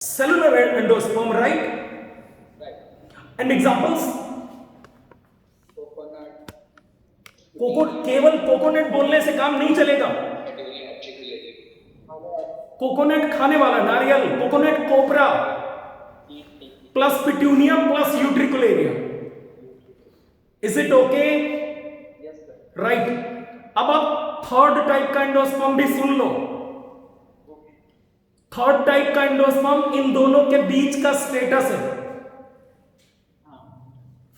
cellular endosperm, right? And examples? केवल coconut बोलने से काम नहीं चलेगा। कोकोनट खाने वाला नारियल, coconut copra plus petunia plus utricularia. Is it okay? Right. अब आप थर्ड टाइप का एंडोस्पर्म भी सुन लो। थर्ड टाइप का एंडोस्पर्म इन दोनों के बीच का स्टेटस है।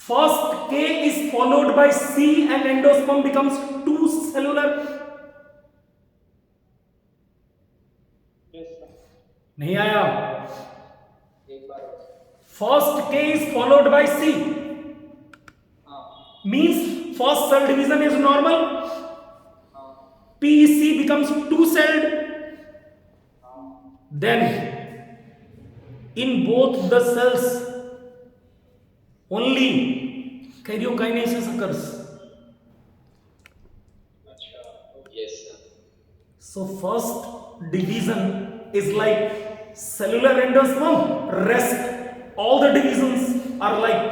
First K is followed by C and endosperm becomes two cellular. नहीं आया? First K is followed by C. Means first cell division is normal. PEC becomes two celled. Then in both the cells only karyokinesis occurs. Yes, sir. So first division is like cellular endosperm. Rest all the divisions are like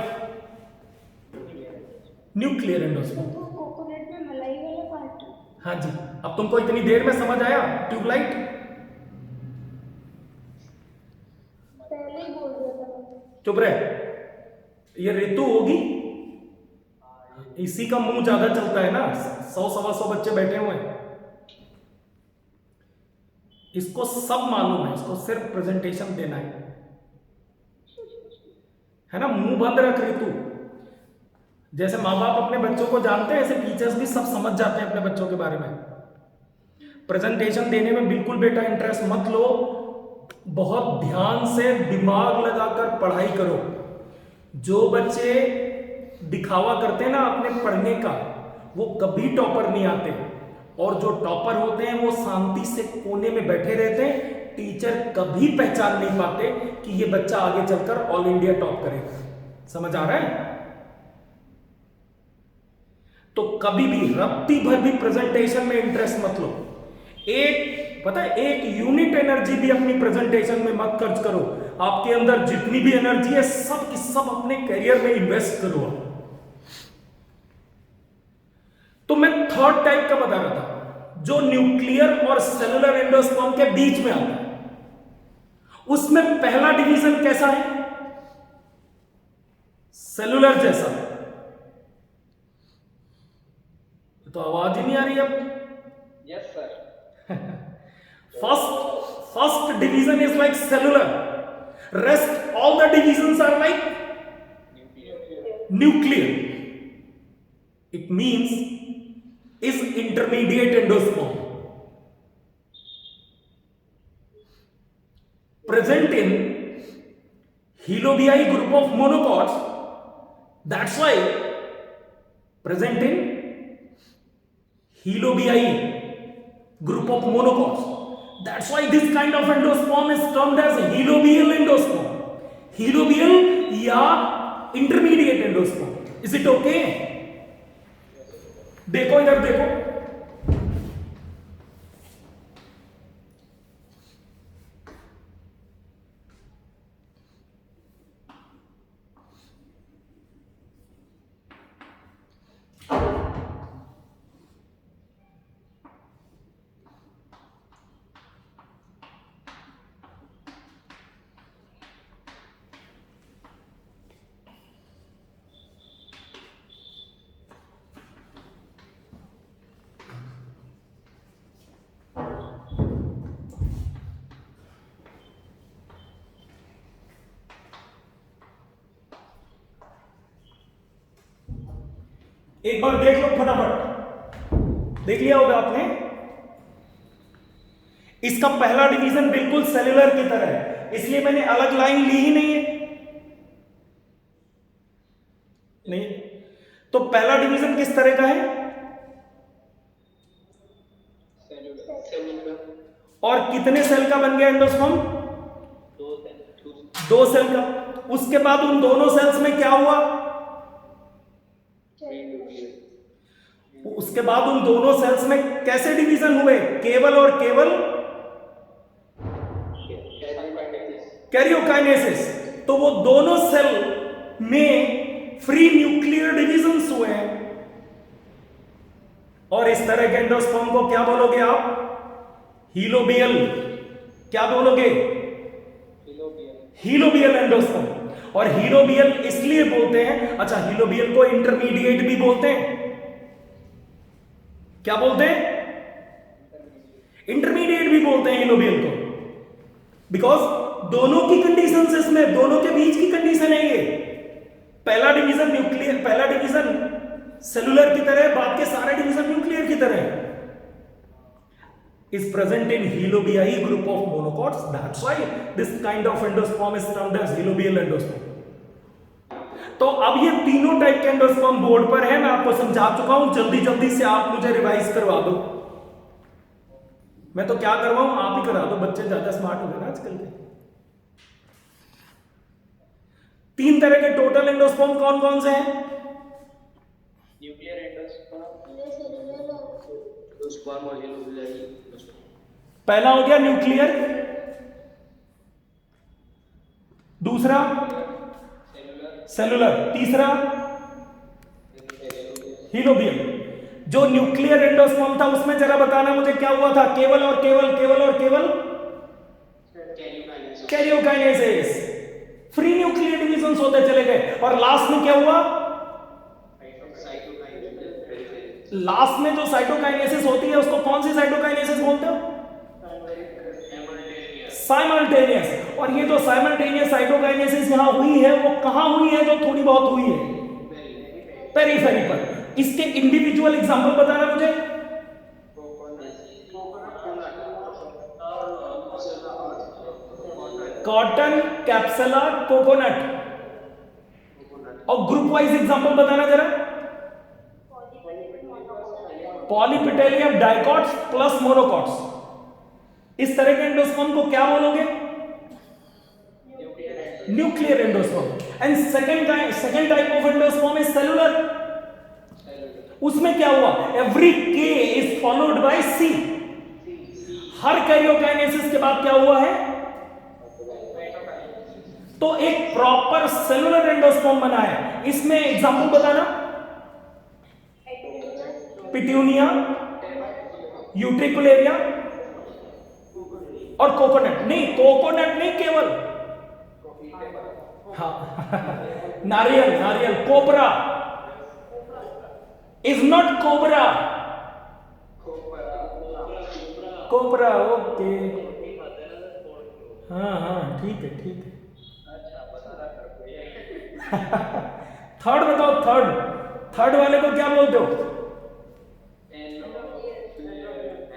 nuclear endosperm. तो coconut में मलाई वाला part. हाँ जी, अब तुमको इतनी देर में समझ आया ट्यूबलाइट? पहले ही बोल दिया था। चुप रहे। ये ऋतु होगी, इसी का मुंह ज्यादा चलता है ना। 100-125 बच्चे बैठे हुए हैं, इसको सब मालूम है, इसको सिर्फ प्रेजेंटेशन देना है ना। मुंह बंद रख ऋतु। जैसे माँ बाप अपने बच्चों को जानते हैं, ऐसे टीचर्स भी सब समझ जाते हैं अपने बच्चों के बारे में। प्रेजेंटेशन देने में बिल्कुल बेटा इंटरेस्ट मत लो, बहुत ध्यान से दिमाग लगाकर पढ़ाई करो। जो बच्चे दिखावा करते हैं ना अपने पढ़ने का, वो कभी टॉपर नहीं आते, और जो टॉपर होते हैं वो शांति से कोने में बैठे रहते हैं। टीचर कभी पहचान नहीं पाते कि ये बच्चा आगे चलकर ऑल इंडिया टॉप करेगा। समझ आ रहा है? तो कभी भी रत्ती भर भी प्रेजेंटेशन में इंटरेस्ट मत लो। एक पता है, एक यूनिट एनर्जी भी अपनी प्रेजेंटेशन में मत खर्च करो। आपके अंदर जितनी भी एनर्जी है सब की सब अपने करियर में इन्वेस्ट करो। तो मैं थर्ड टाइप का बता रहा था, जो न्यूक्लियर और सेलुलर एंडोस्पर्म के बीच में आता है। उसमें पहला डिवीजन कैसा है? सेलुलर जैसा। तो आवाज ही नहीं आ रही अब। Yes, sir. First division is like cellular. Rest all the divisions are like nuclear. It means is intermediate endosperm. Present in Helobiae group of monocots. That's why present in Helobiae group of monocots. That's why this kind of endosperm is termed as helobial endosperm. Helobial या intermediate endosperm. Is it okay? देखो इधर देखो। एक बार देख लो फटाफट। देख लिया होगा आपने? इसका पहला डिवीजन बिल्कुल सेलुलर की तरह है, इसलिए मैंने अलग लाइन ली ही नहीं है। नहीं तो पहला डिवीजन किस तरह का है? Cellular. और कितने सेल का बन गया एंडोस्पर्म? दो सेल का। उसके बाद उन दोनों सेल्स में क्या हुआ? उसके बाद उन दोनों सेल्स में कैसे डिवीजन हुए? केवल और केवल कैरियोकाइनेसिस, तो वो दोनों सेल में फ्री न्यूक्लियर डिविजन्स हुए हैं। और इस तरह के एंडोस्पर्म को क्या बोलोगे आप? हीलोबियल। क्या बोलोगे? हीलोबियल एंडोस्पर्म। और हीलोबियल इसलिए बोलते हैं, अच्छा हीलोबियल को इंटरमीडिएट भी बोलते हैं। क्या बोलते हैं? इंटरमीडिएट भी बोलते हैं हीलोबियल को, बिकॉज दोनों की कंडीशन इसमें, दोनों के बीच की कंडीशन है ये। पहला डिवीजन न्यूक्लियर, पहला डिवीजन सेलुलर की तरह, बाद के सारे डिवीजन न्यूक्लियर की तरह is present in Helobiae group of monocots. That's why this kind of endosperm is termed as Helobial endosperm. तो अब ये तीनों टाइप के एंडोस्पर्म बोर्ड पर है, मैं आपको समझा चुका हूं, जल्दी जल्दी से आप मुझे रिवाइज करवा दो। मैं तो क्या करवाऊं, आप ही करा दो, बच्चे ज्यादा स्मार्ट हो गए ना आजकल के। 3 तरह के टोटल एंडोस्पर्म कौन कौन से हैं? न्यूक्लियर एंडोस्पर्म और हीलोबियाई। पहला हो गया न्यूक्लियर, दूसरा सेलुलर, तीसरा हीलोबियल। जो न्यूक्लियर एंडोस्पर्म था उसमें जरा बताना मुझे क्या हुआ था? केवल और केवल, केवल और केवल कैरियोकाइनेसिस, फ्री न्यूक्लियर डिविजन्स होते चले गए। और लास्ट में क्या हुआ? लास्ट में जो साइटोकाइनेसिस होती है उसको कौन सी साइटोकाइनेसिस बोलते हो? साइमल्टेनियस। और ये जो साइमल्टेनियस साइटोकाइनेसिस यहां हुई है वो कहां हुई है? जो थोड़ी बहुत हुई है पेरिफेरी पर। इसके इंडिविजुअल एग्जांपल बताना मुझे। Cotton, Capsella, coconut. और ग्रुप वाइज एग्जांपल बताना जरा। Polypetalum dicots plus monocots. इस तरह के एंडोस्पर्म को क्या बोलोगे? Nuclear endosperm. And second type of endosperm is cellular. उसमें क्या हुआ? Every K is followed by C. हर कैरियोकाइनेसिस के बाद क्या हुआ है? तो एक प्रॉपर सेलुलर एंडोस्पर्म बना है। इसमें एग्जांपल बताना। पिट्यूनिया, यूट्रिकुलेरिया और कोकोनट। नहीं, कोकोनट नहीं, केवल हाँ नारियल, नारियल। Cobra is not cobra, cobra. Okay, हाँ हाँ ठीक है, ठीक है। थर्ड बताओ, थर्ड वाले को क्या बोलते हो?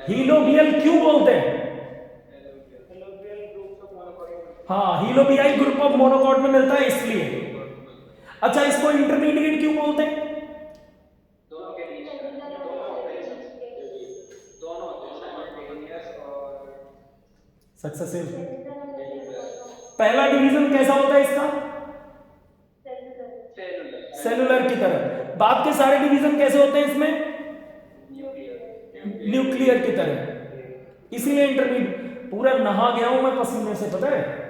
हीलोबियल क्यों बोलते हैं? हाँ, हीलोबियाई ग्रुप ऑफ मोनोकॉट में मिलता है इसलिए। अच्छा, इसको इंटरमीडिएट क्यों बोलते हैं? सक्सेसिव। पहला डिवीजन कैसा होता है इसका? सेलुलर की तरह। बाद के सारे डिवीजन कैसे होते हैं इसमें? न्यूक्लियर की तरह। इसीलिए इंटरमीडिएट। पूरा नहा गया हूं मैं पसीने से, पता है।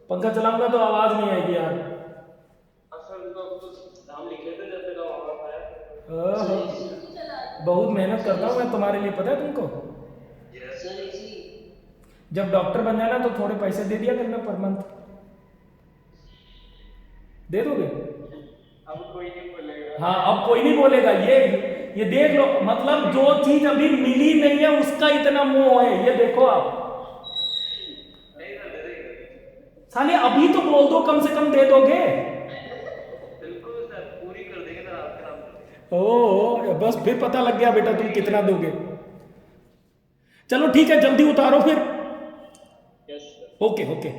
पंखा चलाऊंगा तो आवाज नहीं आएगी यार। बहुत मेहनत करता हूं मैं तुम्हारे लिए, पता है तुमको। जब डॉक्टर बन जाना तो थोड़े पैसे दे दिया करना पर मंथ। दे दोगे? अब कोई नहीं बोलेगा। हाँ, अब कोई नहीं बोलेगा। ये देख लो, मतलब जो चीज अभी मिली नहीं है उसका इतना मोह है। ये देखो आप साले, अभी तो बोल दो, कम से कम दे दोगे। बिल्कुल सर, पूरी कर देंगे सर आपके नाम। ओ बस, फिर पता लग गया बेटा तुम कितना दोगे। चलो ठीक है, जल्दी उतारो फिर। Yes sir. Okay okay.